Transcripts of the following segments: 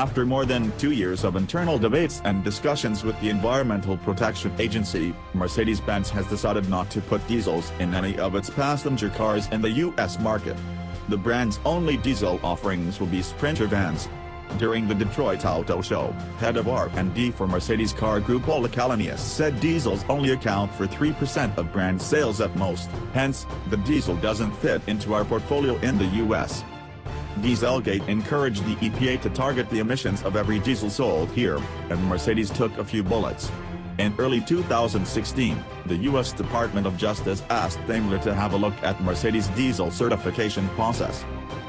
After more than 2 years of internal debates and discussions with the Environmental Protection Agency, Mercedes Benz has decided not to put diesels in any of its passenger cars in the U.S. market. The brand's only diesel offerings will be Sprinter vans. During the Detroit Auto Show, head of R&D for Mercedes Car Group Ola Kalanius said diesels only account for 3% of brand sales at most, hence, the diesel doesn't fit into our portfolio in the U.S. Dieselgate encouraged the EPA to target the emissions of every diesel sold here, and Mercedes took a few bullets. In early 2016, the U.S. Department of Justice asked Daimler to have a look at Mercedes' diesel certification process.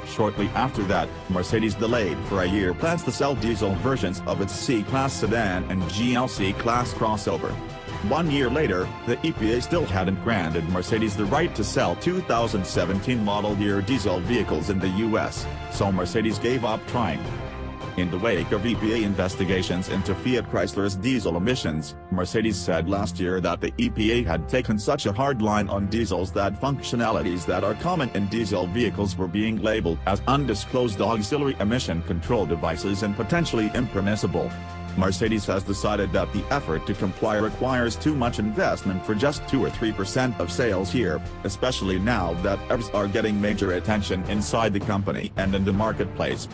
Shortly after that, Mercedes delayed for a year plans to sell diesel versions of its C-Class sedan and GLC Class crossover. 1 year later, the EPA still hadn't granted Mercedes the right to sell 2017 model year diesel vehicles in the U.S., so Mercedes gave up trying. In the wake of EPA investigations into Fiat Chrysler's diesel emissions, Mercedes said last year that the EPA had taken such a hard line on diesels that functionalities that are common in diesel vehicles were being labeled as undisclosed auxiliary emission control devices and potentially impermissible. Mercedes has decided that the effort to comply requires too much investment for just 2 or 3% of sales here, especially now that EVs are getting major attention inside the company and in the marketplace.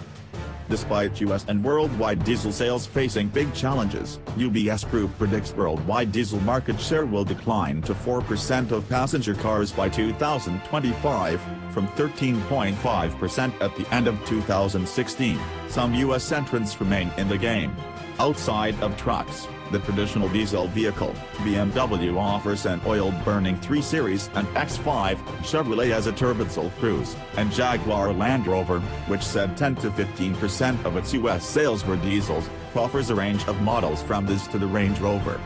Despite U.S. and worldwide diesel sales facing big challenges, UBS Group predicts worldwide diesel market share will decline to 4% of passenger cars by 2025, from 13.5% at the end of 2016. Some U.S. entrants remain in the game. Outside of trucks, the traditional diesel vehicle, BMW offers an oil-burning 3 Series and X5, Chevrolet has a turbodiesel Cruze, and Jaguar Land Rover, which said 10 to 15% of its U.S. sales were diesels, offers a range of models from this to the Range Rover.